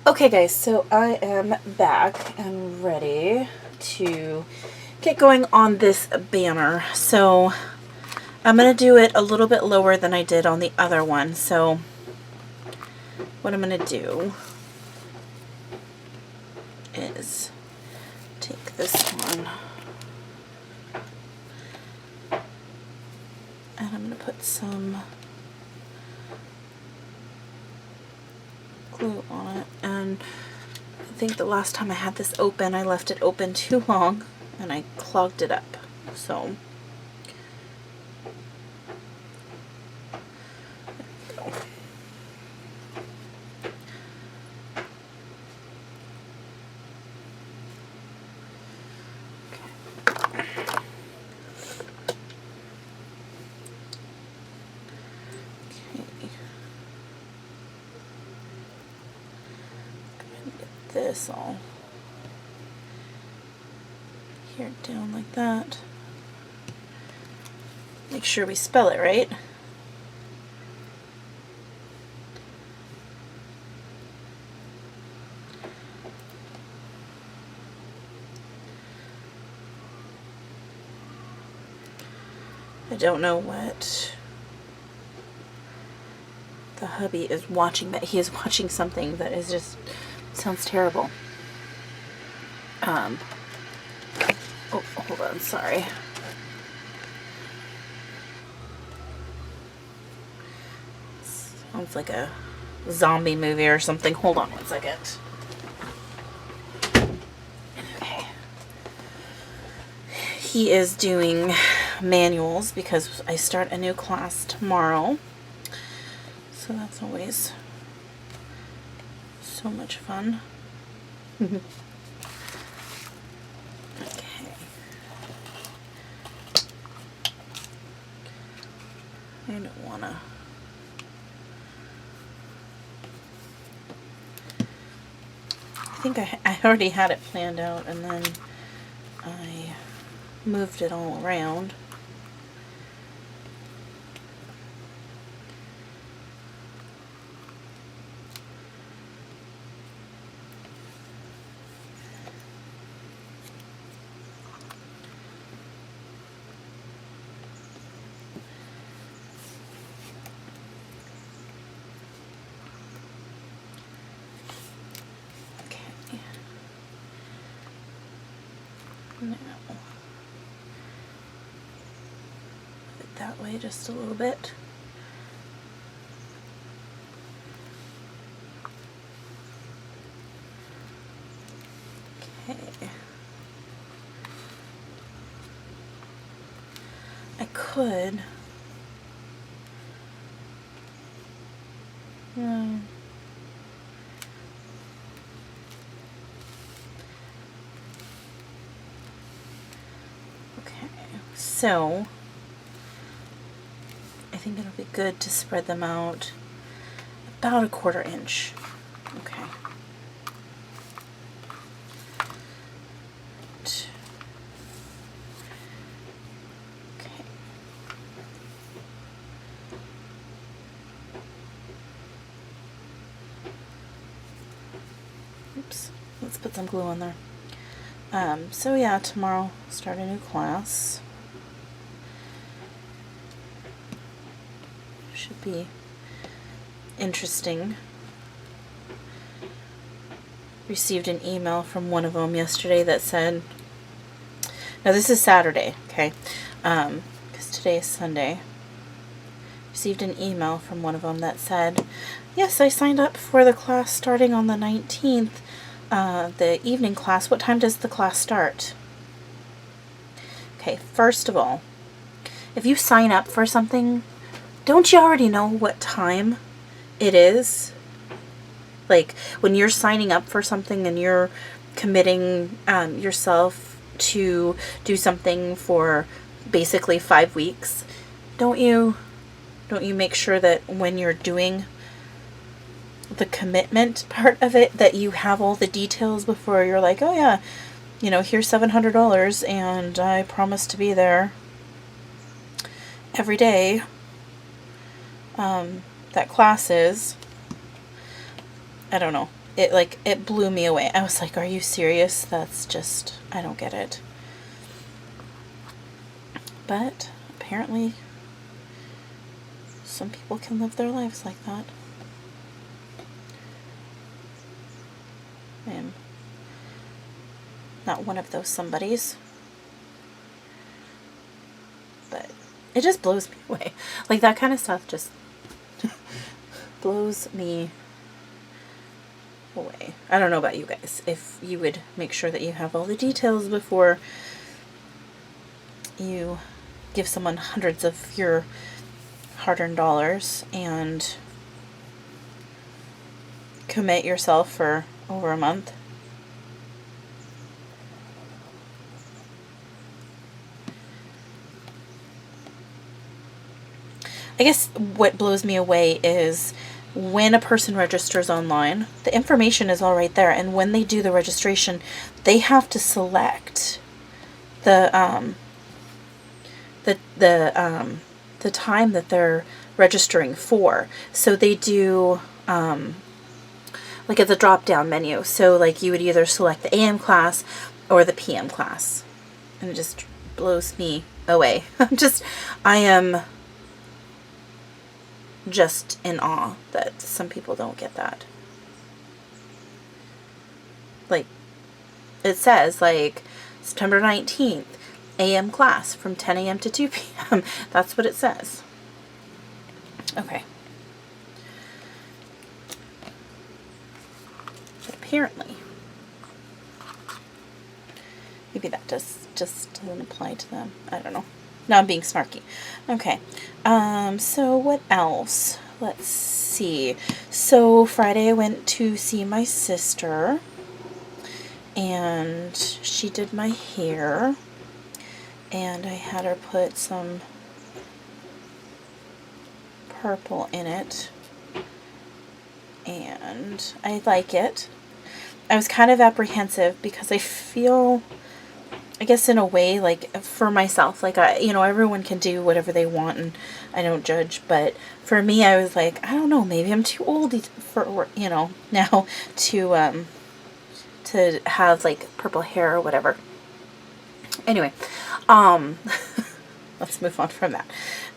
Okay guys, so I am back and ready to get going on this banner. So I'm going to do it a little bit lower than I did on the other one. So what I'm going to do is take this one and I'm going to put some glue on it. And I think the last time I had this open, I left it open too long and I clogged it up. So there we go. This all here down like that. Make sure we spell it right. I don't know what the hubby is watching, but he is watching something that is just sounds terrible. Oh, hold on, sorry. Sounds like a zombie movie or something. Hold on one second. Okay. He is doing manuals because I start a new class tomorrow. So that's always so much fun. Okay. I don't want to. I think I already had it planned out and then I moved it all around. Now, put it that way just a little bit. Okay. I could. So, I think it'll be good to spread them out about 1/4 inch. Okay. Okay. Oops. Let's put some glue on there. So yeah, tomorrow start a new class. Should be interesting. Received an email from one of them yesterday that said, now this is Saturday, okay, because today is Sunday. Received an email from one of them that said, yes, I signed up for the class starting on the 19th, the evening class. What time does the class start? Okay, first of all, if you sign up for something, don't you already know what time it is? Like, when you're signing up for something and you're committing yourself to do something for basically 5 weeks, don't you make sure that when you're doing the commitment part of it, that you have all the details before you're like, oh yeah, you know, here's $700 and I promise to be there every day. That class is, I don't know. it blew me away. I was like, are you serious? That's just, I don't get it. But apparently some people can live their lives like that. I am not one of those somebodies. But it just blows me away. Like, that kind of stuff just blows me away. I don't know about you guys. If you would make sure that you have all the details before you give someone hundreds of your hard-earned dollars and commit yourself for over a month. I guess what blows me away is when a person registers online, the information is all right there, and when they do the registration, they have to select the time that they're registering for. So they do like at the drop down menu. So like you would either select the AM class or the PM class, and it just blows me away. I am just in awe that some people don't get that. Like, it says like September 19th AM class from 10 a.m. to 2 p.m. That's what it says. Okay. But apparently, maybe that just doesn't apply to them. I don't know. Now I'm being snarky. Okay. So what else? Let's see. So Friday I went to see my sister, and she did my hair, and I had her put some purple in it, and I like it. I was kind of apprehensive because I feel, I guess in a way, like for myself, like everyone can do whatever they want and I don't judge, but for me, I was like, I don't know, maybe I'm too old for, now to have like purple hair or whatever. Anyway, let's move on from that.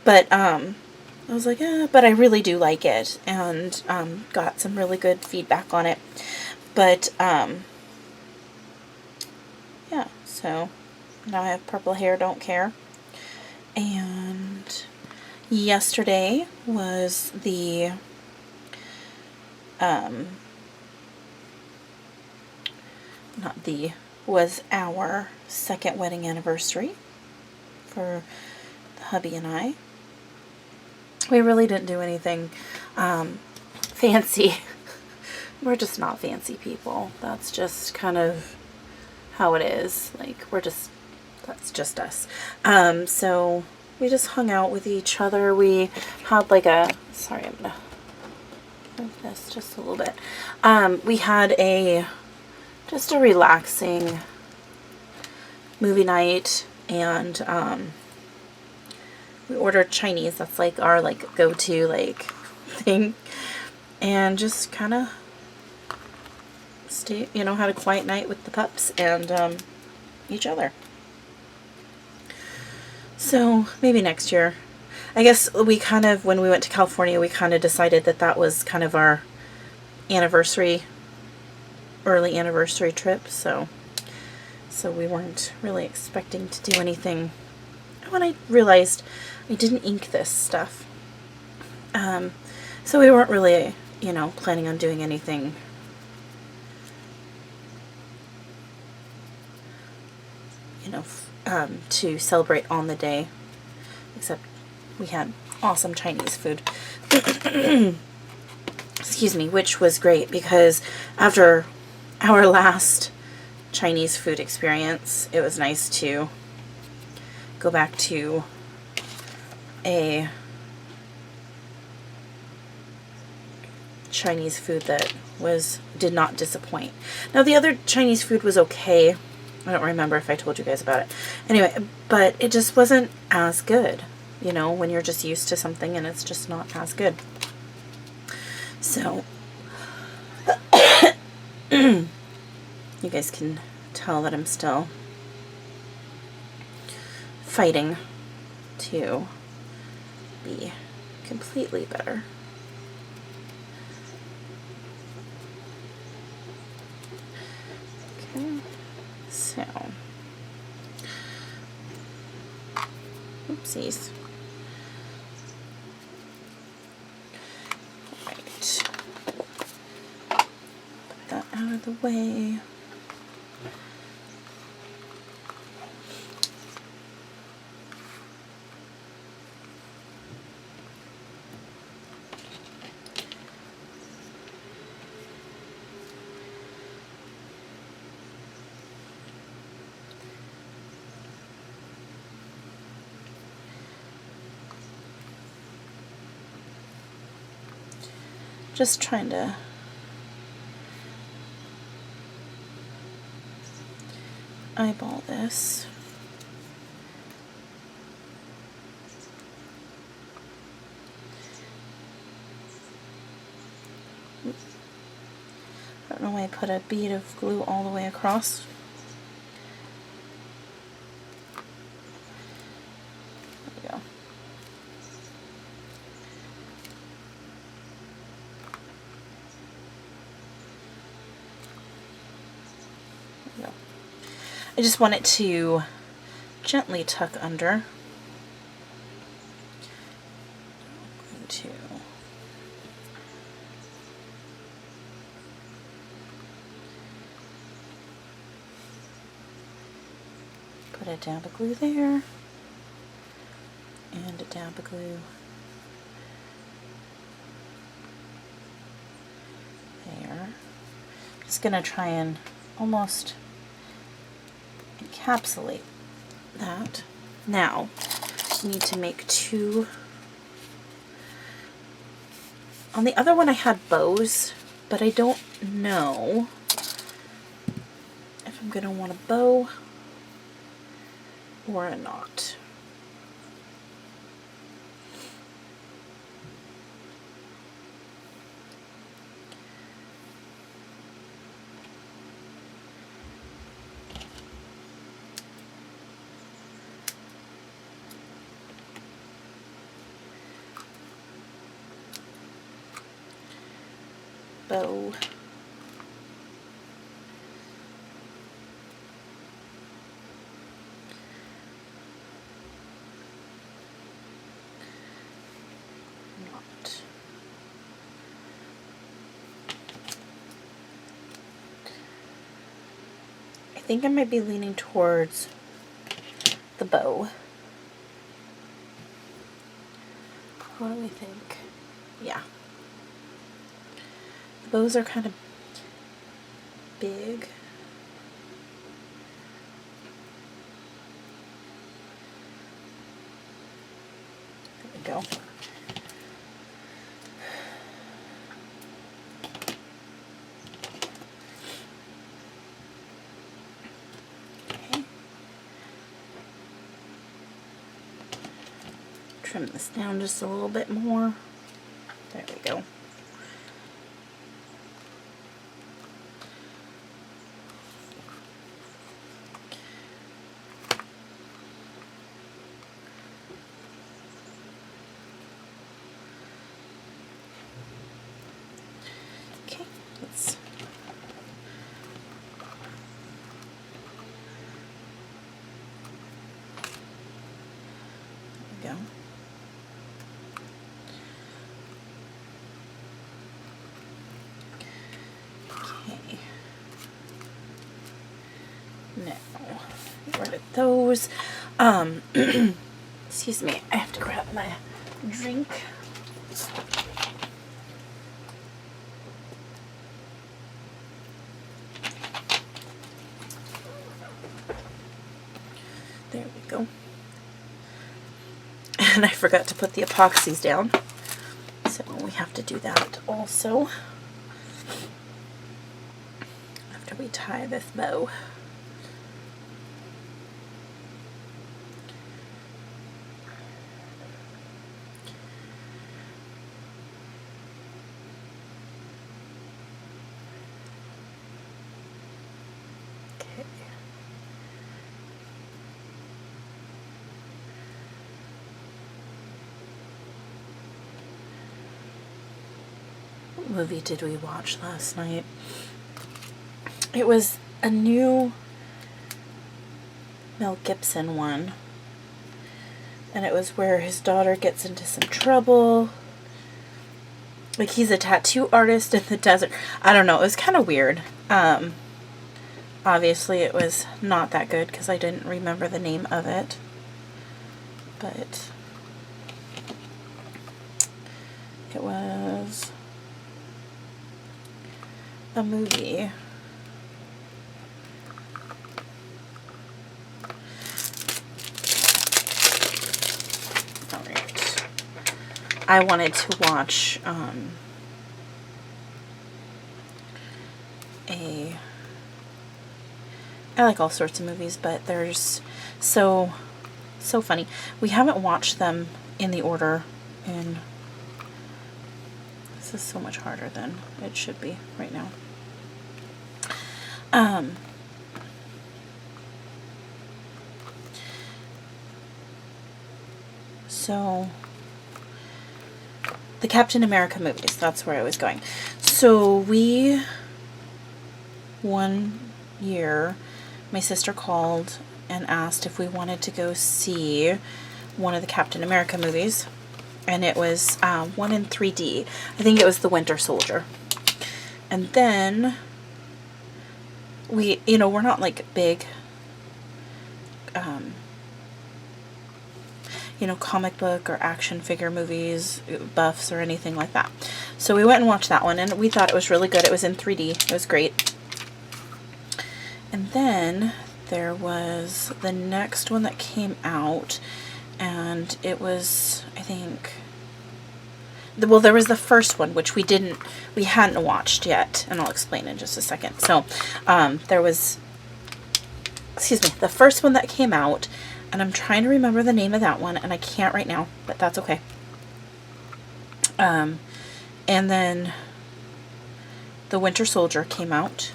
But, I was like, but I really do like it, and, got some really good feedback on it. But, yeah, so now I have purple hair, don't care. And yesterday was was our second wedding anniversary for the hubby and I. We really didn't do anything fancy. We're just not fancy people. That's just kind of how it is. Like, that's just us. So we just hung out with each other. We had like sorry, I'm gonna move this just a little bit. We had just a relaxing movie night, and we ordered Chinese. That's like our go-to thing, and just kind of had a quiet night with the pups and each other. So maybe next year. I guess when we went to California, we kind of decided that was kind of our early anniversary trip. So we weren't really expecting to do anything. When I realized I didn't ink this stuff, so we weren't really, planning on doing anything to celebrate on the day, except we had awesome Chinese food. Excuse me, which was great because after our last Chinese food experience, it was nice to go back to a Chinese food that did not disappoint. Now, the other Chinese food was okay. I don't remember if I told you guys about it. Anyway, but it just wasn't as good, when you're just used to something and it's just not as good. So, you guys can tell that I'm still fighting to be completely better. Okay, so, oopsies. Right, put that out of the way. Just trying to eyeball this. I don't know why I put a bead of glue all the way across. There we go. I just want it to gently tuck under. I'm going to put a dab of glue there and a dab of glue there. Just going to try and almost encapsulate that. Now, we need to make two. On the other one I had bows, but I don't know if I'm going to want a bow or a knot. Bow. Knot. I think I might be leaning towards the bow. What do we think? Yeah. Bows are kind of big. There we go. Okay. Trim this down just a little bit more. There we go. Go. Okay. Now, get rid of those. Excuse me, I have to grab my drink. There we go. And I forgot to put the epoxies down, so we have to do that also after we tie this bow. movie did we watch last night? It was a new Mel Gibson one. And it was where his daughter gets into some trouble. Like, he's a tattoo artist in the desert. I don't know. It was kind of weird. Obviously, it was not that good because I didn't remember the name of it. But it was a movie. Alright. I wanted to watch I like all sorts of movies, but there's so funny. We haven't watched them in the order, and this is so much harder than it should be right now. So the Captain America movies, that's where I was going. So one year, my sister called and asked if we wanted to go see one of the Captain America movies. And it was one in 3D. I think it was The Winter Soldier. And then we're not like big, comic book or action figure movies, buffs or anything like that. So we went and watched that one, and we thought it was really good. It was in 3D. It was great. And then there was the next one that came out, and it was, I think, there was the first one, which we hadn't watched yet, and I'll explain in just a second. So, there was, the first one that came out, and I'm trying to remember the name of that one, and I can't right now, but that's okay. And then The Winter Soldier came out,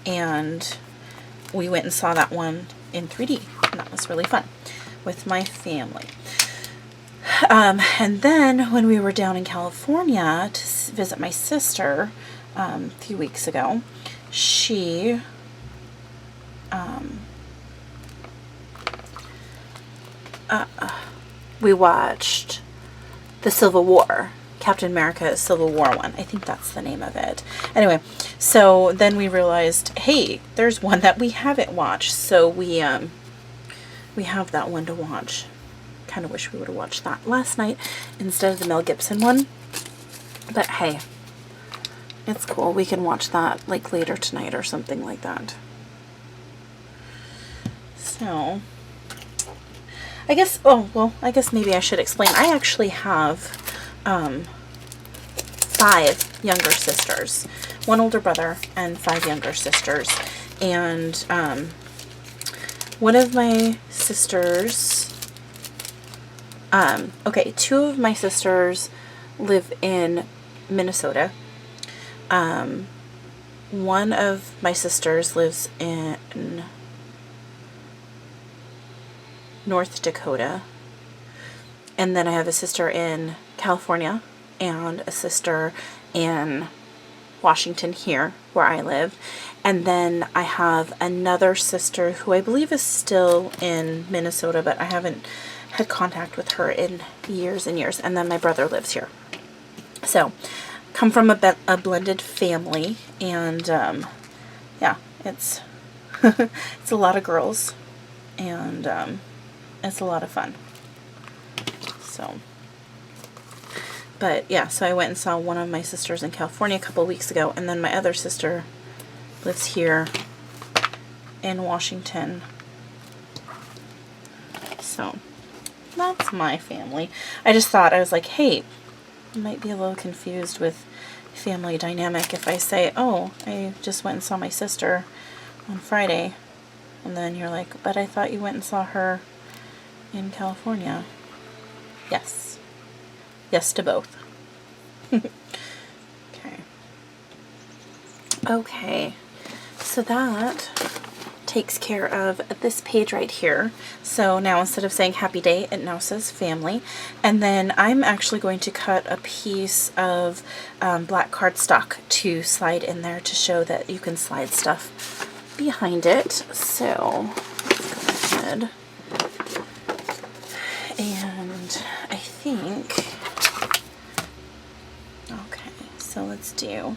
and we went and saw that one in 3D, and that was really fun with my family. And then when we were down in California to visit my sister a few weeks ago, we watched the Civil War, Captain America Civil War one. I think that's the name of it. Anyway, so then we realized, hey, there's one that we haven't watched, so we have that one to watch. Kind of wish we would have watched that last night instead of the Mel Gibson one, but hey, it's cool. We can watch that like later tonight or something like that. So I guess maybe I should explain. I actually have 5 younger sisters, 1 older brother and 5 younger sisters, and one of my sisters, 2 of my sisters live in Minnesota. One of my sisters lives in North Dakota, and then I have a sister in California and a sister in Washington here where I live, and then I have another sister who I believe is still in Minnesota, but I haven't had contact with her in years and years, and then my brother lives here. So come from a blended family, and yeah, it's it's a lot of girls, and it's a lot of fun. So, but yeah, so I went and saw one of my sisters in California a couple of weeks ago, and then my other sister lives here in Washington. So that's my family. I just thought, I was like, hey, I might be a little confused with family dynamic if I say, oh, I just went and saw my sister on Friday, and then you're like, but I thought you went and saw her in California. Yes. Yes to both. Okay. So that takes care of this page right here. So now instead of saying happy day, it now says family. And then I'm actually going to cut a piece of black cardstock to slide in there to show that you can slide stuff behind it. So let's go ahead. And I think, okay, so let's do,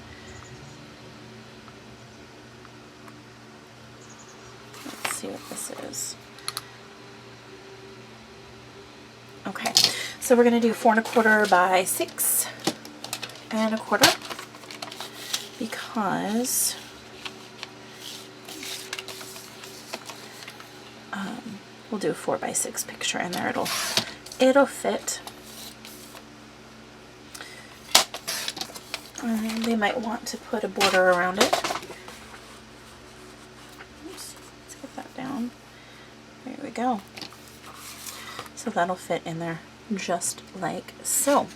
let's see what this is. Okay, so we're going to do 4 1/4 by 6 1/4 because we'll do a 4 by 6 picture in there. It'll fit. They might want to put a border around it. Oops, let's get that down. There we go. So that'll fit in there just like so.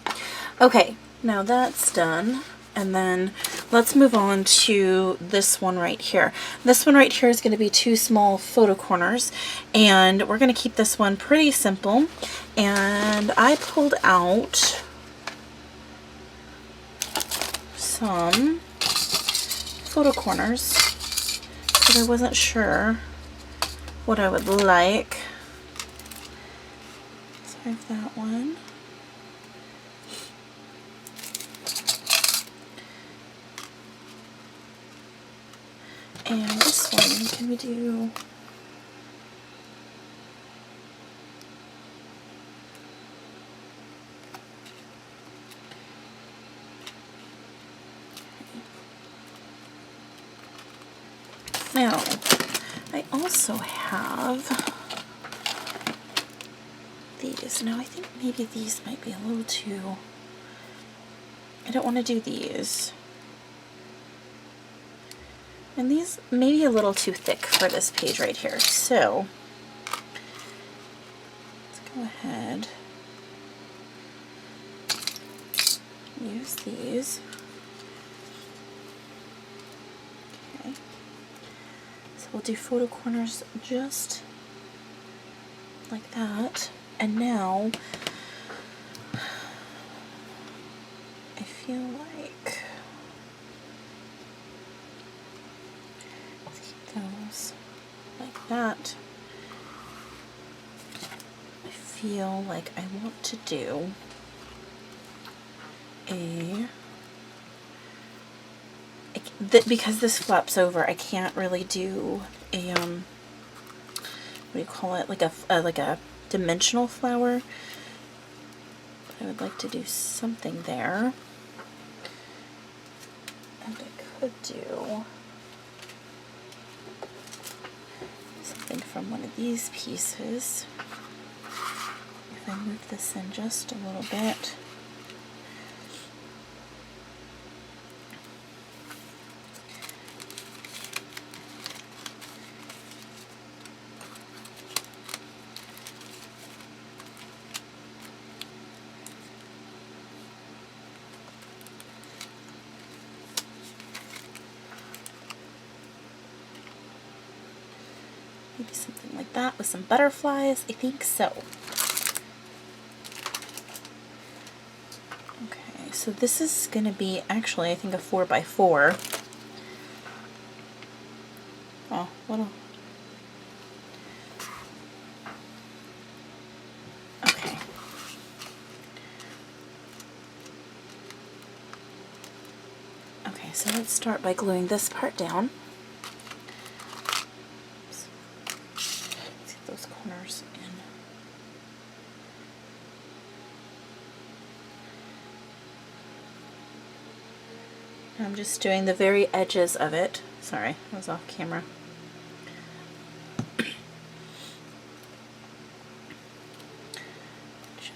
Okay, now that's done. And then let's move on to this one right here. This one right here is going to be 2 small photo corners, and we're going to keep this one pretty simple. And I pulled out some photo corners because I wasn't sure what I would like. So I have that one. And this one, can we do, now, I also have these. Now I think maybe these might be a little too, I don't want to do these. And these may be a little too thick for this page right here. So let's go ahead, use these. Okay. So we'll do photo corners just like that. And now I feel like those like that. I feel like I want to do because this flaps over, I can't really do a what do you call it, like a dimensional flower. But I would like to do something there, and I could do from one of these pieces. If I move this in just a little bit. Maybe something like that with some butterflies. I think so. Okay, so this is going to be actually, I think, a 4 by 4. Oh, what a... Okay. Okay, so let's start by gluing this part down. Those corners in. I'm just doing the very edges of it. Sorry, I was off camera.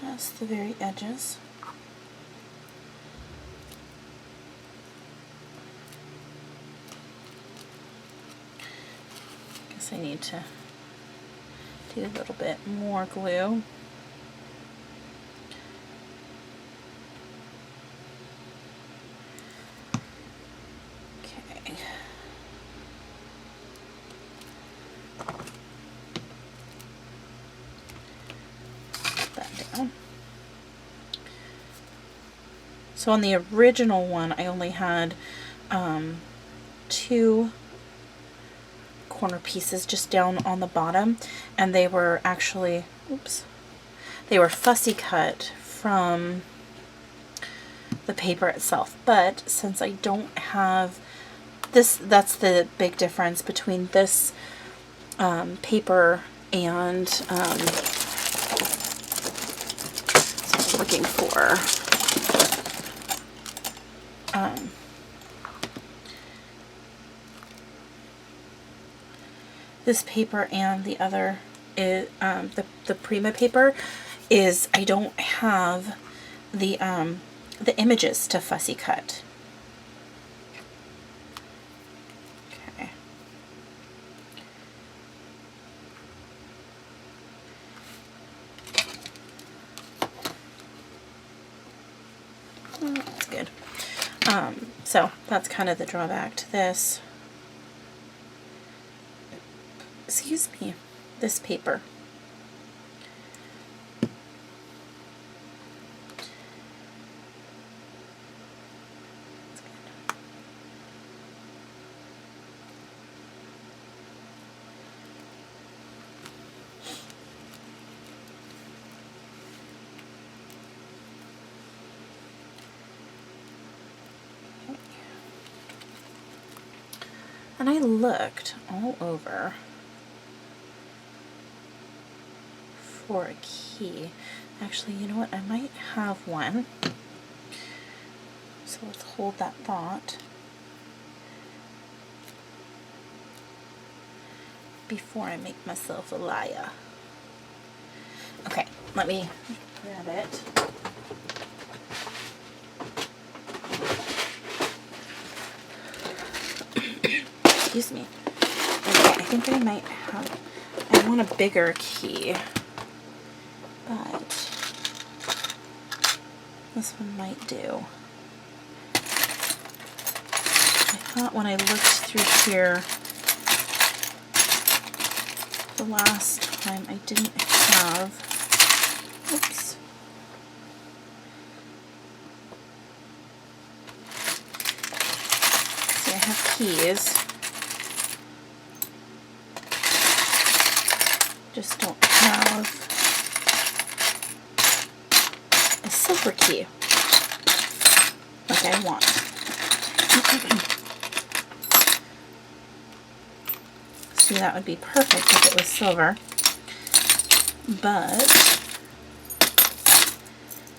Just the very edges. Guess I need to do a little bit more glue. Okay. So on the original one, I only had 2 corner pieces just down on the bottom, and they were actually, they were fussy cut from the paper itself. But since I don't have this, that's the big difference between this paper and so I'm looking for this paper and the other is the Prima paper is I don't have the images to fussy cut. Okay. That's good. So that's kind of the drawback to this. Excuse me, this paper. And I looked all over for a key. Actually, you know what? I might have one. So let's hold that thought before I make myself a liar. Okay, let me grab it. Excuse me. Okay, I think I might have, I want a bigger key, but this one might do. I thought when I looked through here the last time I didn't have, oops. See, I have keys. Just don't have a silver key like I want. See, that would be perfect if it was silver, but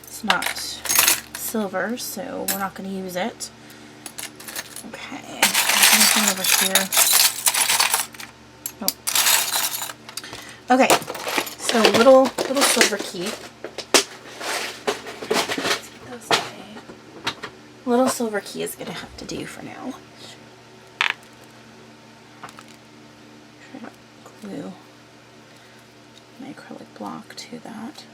it's not silver, so we're not going to use it. Okay, anything over here? Nope. Okay, so little silver key. Little silver key is going to have to do for now. Try to glue my acrylic block to that.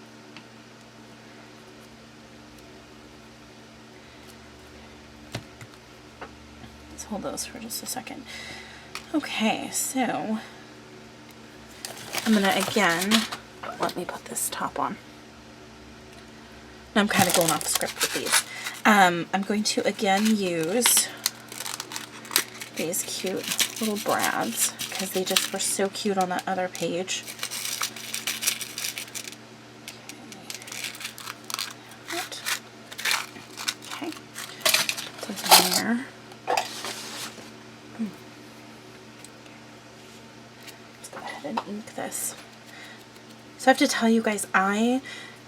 Let's hold those for just a second. Okay, so I'm going to again, let me put this top on. Now I'm kind of going off script with these. I'm going to again use these cute little brads because they just were so cute on that other page. Okay. Put them there. Let's go ahead and ink this. So I have to tell you guys, I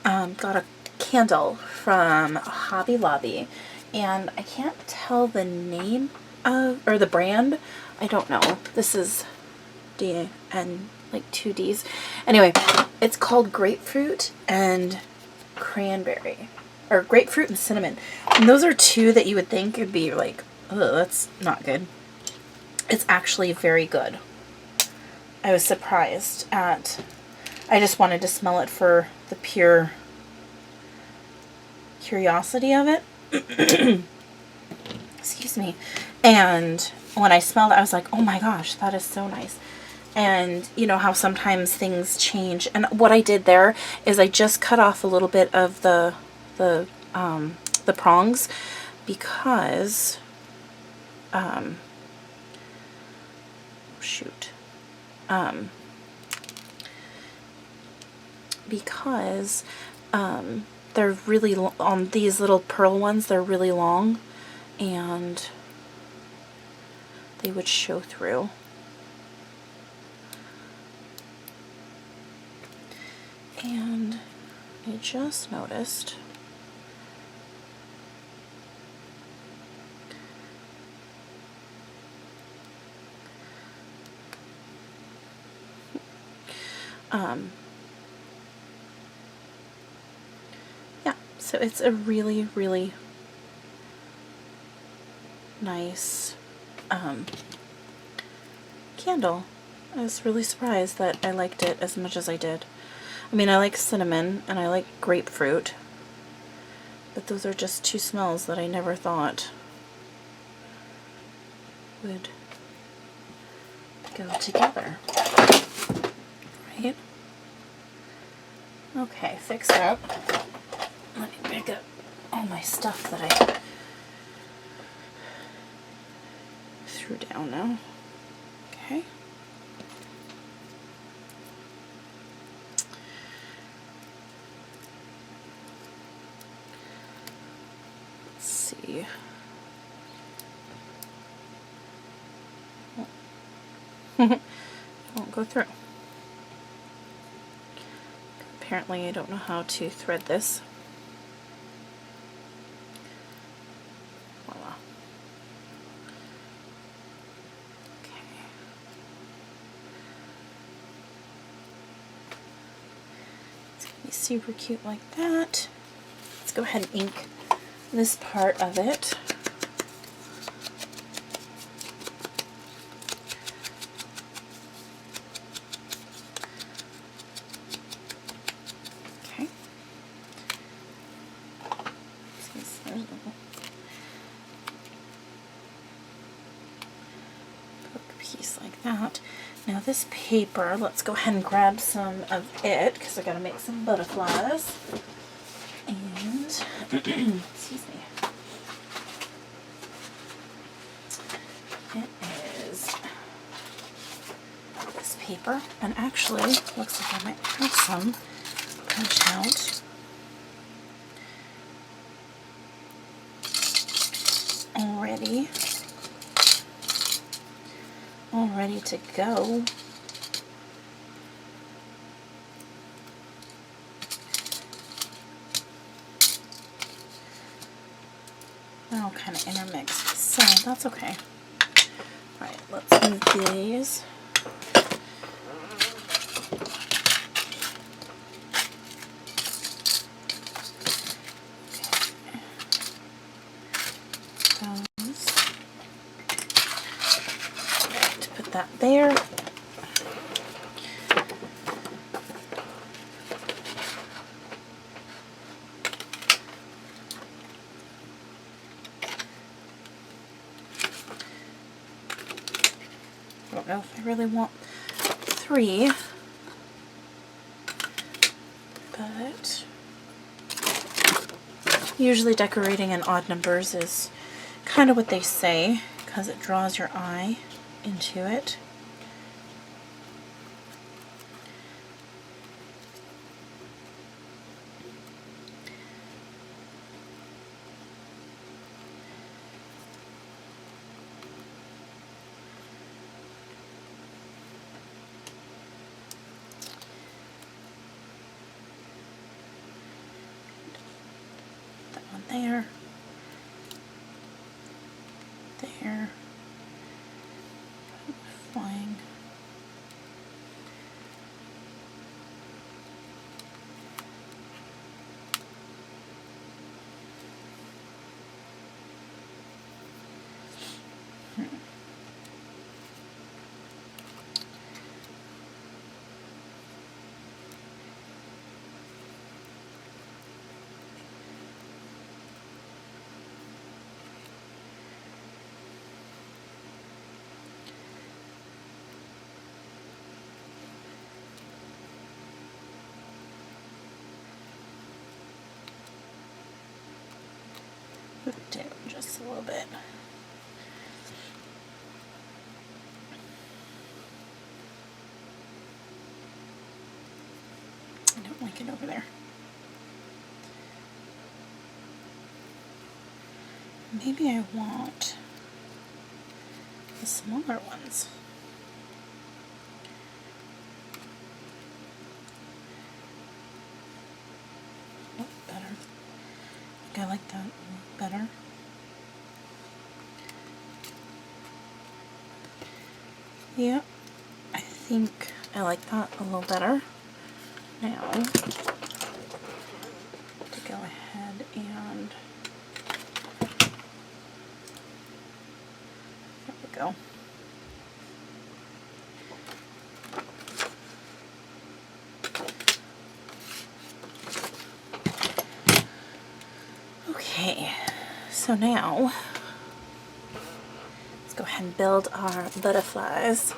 got a candle from Hobby Lobby, and I can't tell the name of, or the brand, I don't know. This is D and like 2 D's. Anyway, it's called Grapefruit and Cranberry, or Grapefruit and Cinnamon. And those are 2 that you would think would be like, oh, that's not good. It's actually very good. I was surprised at, I just wanted to smell it for the pure curiosity of it. Excuse me. And when I smelled it, I was like, oh my gosh, that is so nice. And you know how sometimes things change. And what I did there is I just cut off a little bit of the the prongs, because, because they're really, on these little pearl ones, they're really long, and they would show through. And I just noticed yeah, so it's a really, really nice candle. I was really surprised that I liked it as much as I did. I mean, I like cinnamon and I like grapefruit, but those are just two smells that I never thought would go together. Right? Okay, fixed up. Let me pick up all my stuff that I threw down now. Okay. Let's see. It won't go through. Apparently I don't know how to thread this. Voila. Okay. It's going to be super cute like that. Let's go ahead and ink this part of it. Now this paper, let's go ahead and grab some of it, because I gotta make some butterflies. And, excuse me. It is this paper, and actually, looks like I might have some punch out. All ready to go. They're all kind of intermixed, so that's okay. Alright, let's move these. That there. I don't know if I really want 3, but usually decorating in odd numbers is kind of what they say, because it draws your eye into it. That one there. There. Flying. just a little bit. I don't like it over there. Maybe I want the smaller ones. Oh, better. I think I like that better. Yeah, I think I like that a little better. Now, to go ahead and there we go. Okay, so now let's go ahead and build our butterflies.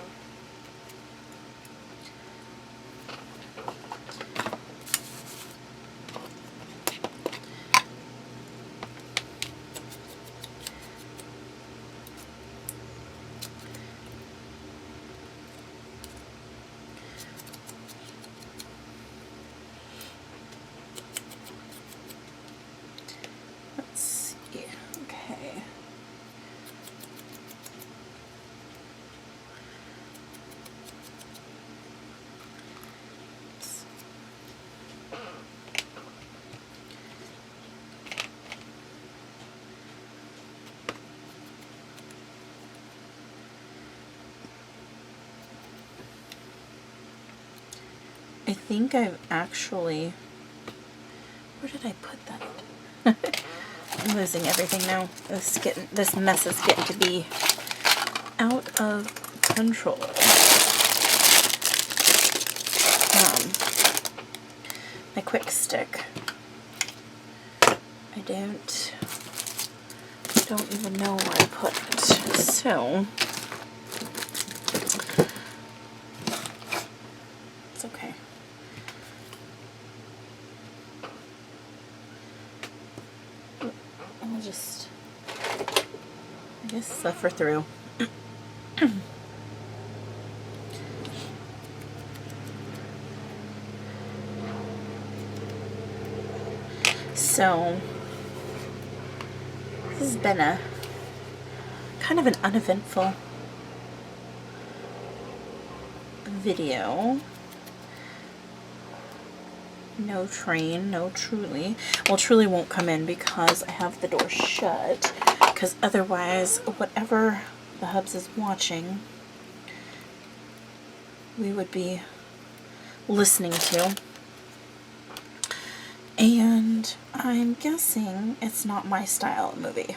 I think I've actually, where did I put that? I'm losing everything now. This mess is getting to be out of control. My quick stick. I don't even know where I put it. So it's okay. I'll just, I guess, suffer through. So this has been a kind of an uneventful video. No train, no Truly. Well, Truly won't come in because I have the door shut, because otherwise whatever the hubs is watching we would be listening to. And I'm guessing it's not my style of movie.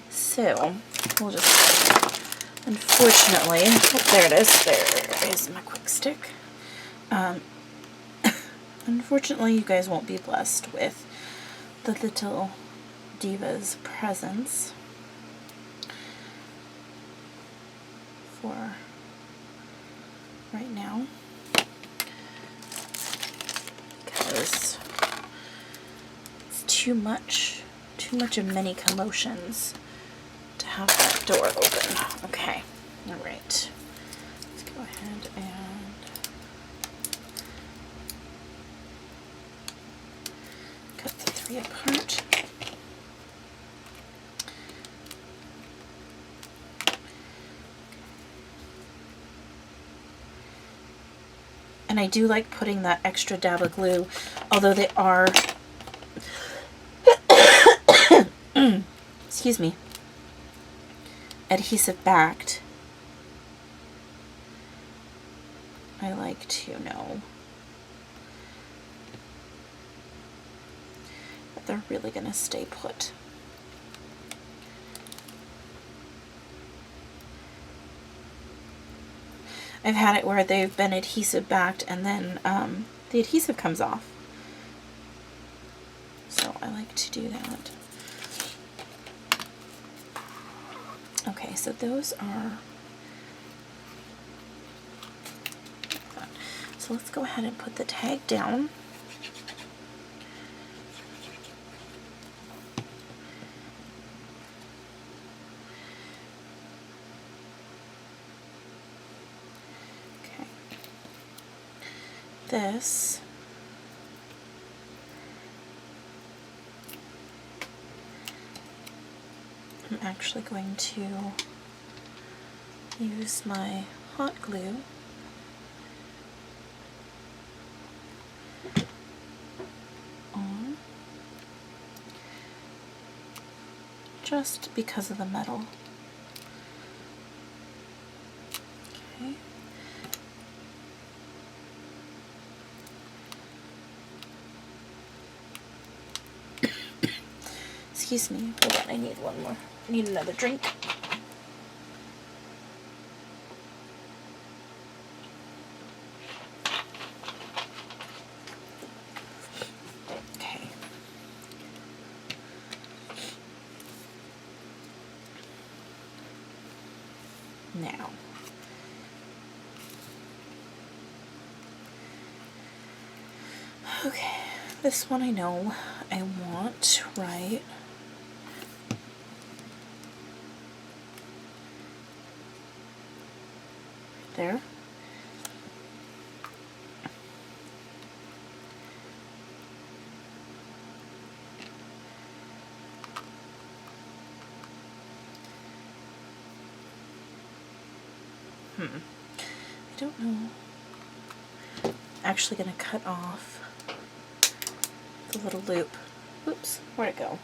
So we'll just, unfortunately, oh, there it is. There is my quick stick. Unfortunately, you guys won't be blessed with the little diva's presence for right now, because it's too much of many commotions to have that door open. Okay, all right. Let's go ahead and cut the 3 apart. And I do like putting that extra dab of glue, although they are, excuse me, adhesive backed. I like to know that they're really going to stay put. I've had it where they've been adhesive backed and then the adhesive comes off. So I like to do that. Okay, so those are, so let's go ahead and put the tag down. this I'm actually going to use my hot glue on just because of the metal. Okay. Excuse me, hold on, I need one more. I need another drink. Okay. Now, okay, this one I know I want right there. I don't know. I'm actually going to cut off the little loop. Oops, where'd it go?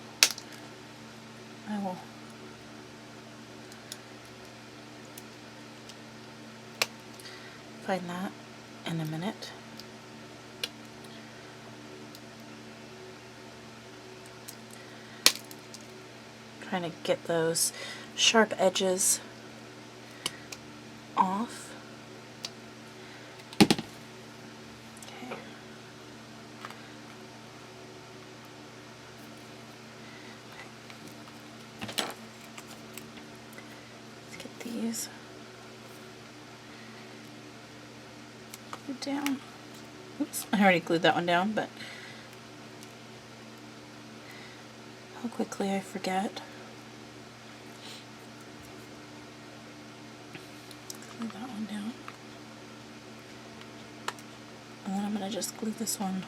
I will find that in a minute. Trying to get those sharp edges off. Okay. Let's get these glued down. Oops, I already glued that one down, but how quickly I forget. Glue that one down. And then I'm going to just glue this one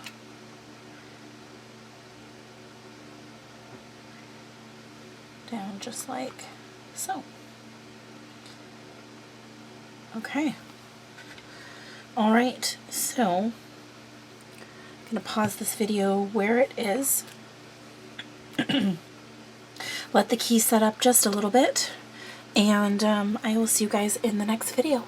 down just like so. Okay. Alright, so I'm going to pause this video where it is. Let the key set up just a little bit, and I will see you guys in the next video.